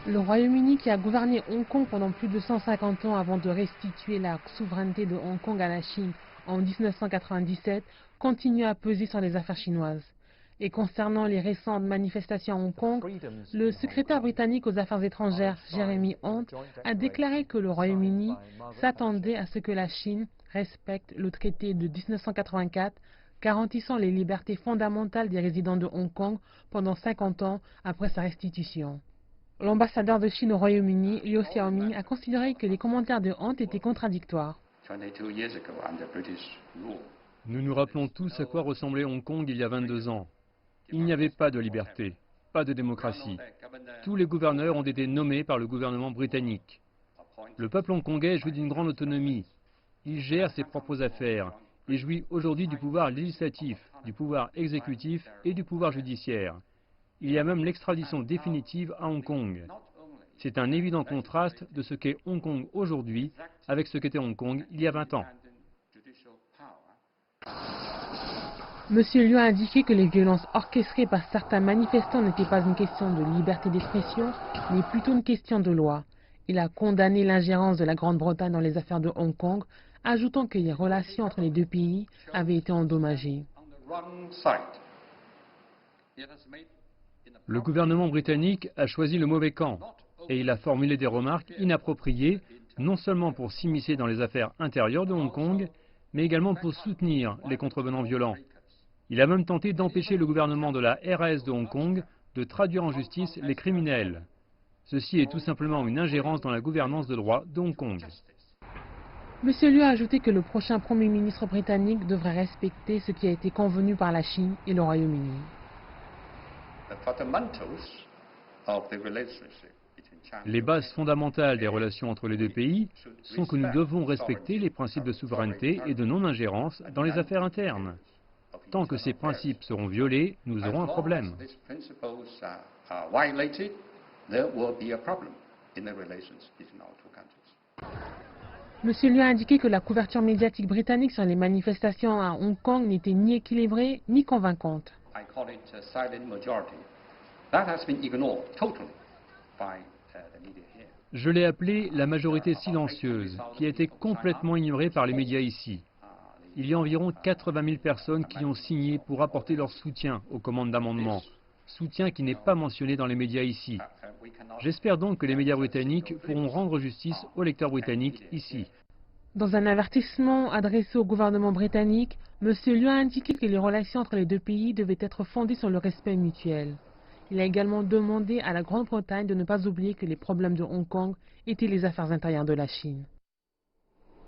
Le Royaume-Uni, qui a gouverné Hong Kong pendant plus de 150 ans avant de restituer la souveraineté de Hong Kong à la Chine en 1997, continue à peser sur les affaires chinoises. Et concernant les récentes manifestations à Hong Kong, le secrétaire britannique aux Affaires étrangères, Jeremy Hunt, a déclaré que le Royaume-Uni s'attendait à ce que la Chine respecte le traité de 1984, garantissant les libertés fondamentales des résidents de Hong Kong pendant 50 ans après sa restitution. L'ambassadeur de Chine au Royaume-Uni, Liu Xiaoming, a considéré que les commentaires de Hunt étaient contradictoires. Nous nous rappelons tous à quoi ressemblait Hong Kong il y a 22 ans. Il n'y avait pas de liberté, pas de démocratie. Tous les gouverneurs ont été nommés par le gouvernement britannique. Le peuple hongkongais jouit d'une grande autonomie. Il gère ses propres affaires et jouit aujourd'hui du pouvoir législatif, du pouvoir exécutif et du pouvoir judiciaire. Il y a même l'extradition définitive à Hong Kong. C'est un évident contraste de ce qu'est Hong Kong aujourd'hui avec ce qu'était Hong Kong il y a 20 ans. Monsieur Liu a indiqué que les violences orchestrées par certains manifestants n'étaient pas une question de liberté d'expression, mais plutôt une question de loi. Il a condamné l'ingérence de la Grande-Bretagne dans les affaires de Hong Kong, ajoutant que les relations entre les deux pays avaient été endommagées. Le gouvernement britannique a choisi le mauvais camp et il a formulé des remarques inappropriées, non seulement pour s'immiscer dans les affaires intérieures de Hong Kong, mais également pour soutenir les contrevenants violents. Il a même tenté d'empêcher le gouvernement de la RS de Hong Kong de traduire en justice les criminels. Ceci est tout simplement une ingérence dans la gouvernance de droit de Hong Kong. Monsieur Liu a ajouté que le prochain Premier ministre britannique devrait respecter ce qui a été convenu par la Chine et le Royaume-Uni. Les bases fondamentales des relations entre les deux pays sont que nous devons respecter les principes de souveraineté et de non-ingérence dans les affaires internes. Tant que ces principes seront violés, nous aurons un problème. Monsieur Liu a indiqué que la couverture médiatique britannique sur les manifestations à Hong Kong n'était ni équilibrée ni convaincante. Je l'ai appelée la majorité silencieuse, qui a été complètement ignorée par les médias ici. Il y a environ 80 000 personnes qui ont signé pour apporter leur soutien aux commandes d'amendement, soutien qui n'est pas mentionné dans les médias ici. J'espère donc que les médias britanniques pourront rendre justice aux lecteurs britanniques ici. Dans un avertissement adressé au gouvernement britannique, M. Liu a indiqué que les relations entre les deux pays devaient être fondées sur le respect mutuel. Il a également demandé à la Grande-Bretagne de ne pas oublier que les problèmes de Hong Kong étaient les affaires intérieures de la Chine.